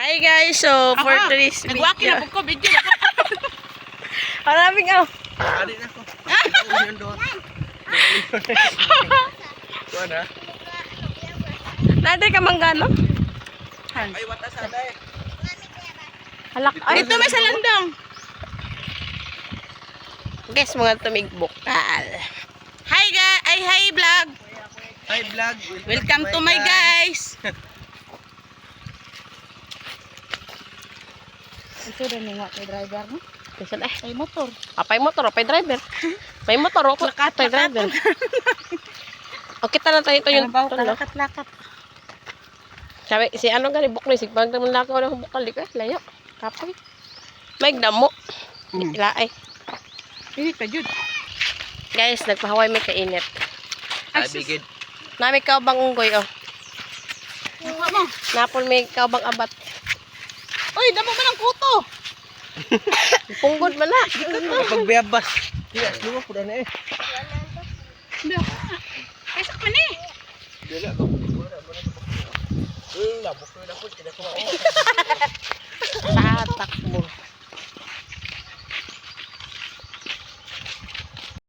Hi guys, so for today's Nagwaki video. na po ko video. Maraming Adi na ko. Yun doon. Kuha na. Nade ka manggano? Ay, watas aday. Halak ay. Ito may salandong. Guys, mga tumigbukal. Hi guys, hi vlog. Hi vlog. Welcome to my guys. Ito rin yung mga driver mo. Kasi eh, May motor. apay motor, apay driver. May motor ako, apay driver. Okay, tanan tayo ito yung Bawa tulo. lakat-lakat. Sabi, si ano gani bukli, si pag naman lakaw na bukal, di ka, layo. Kapoy. May damo. Ilaay. Ini pa jud. Guys, nagpahaway may kainit. Ay, bigid. Nami kaubang unggoy, oh. Mukha mo. Napol may kaubang abat. Uy, damo ba ng kuto? Punggod man na. Kapag biyabas. Yes, luwa po na eh. Hindi ako nga. Kaysa pa ni. Dila ko. Labok ko na po. Tidak ko Tatak mo.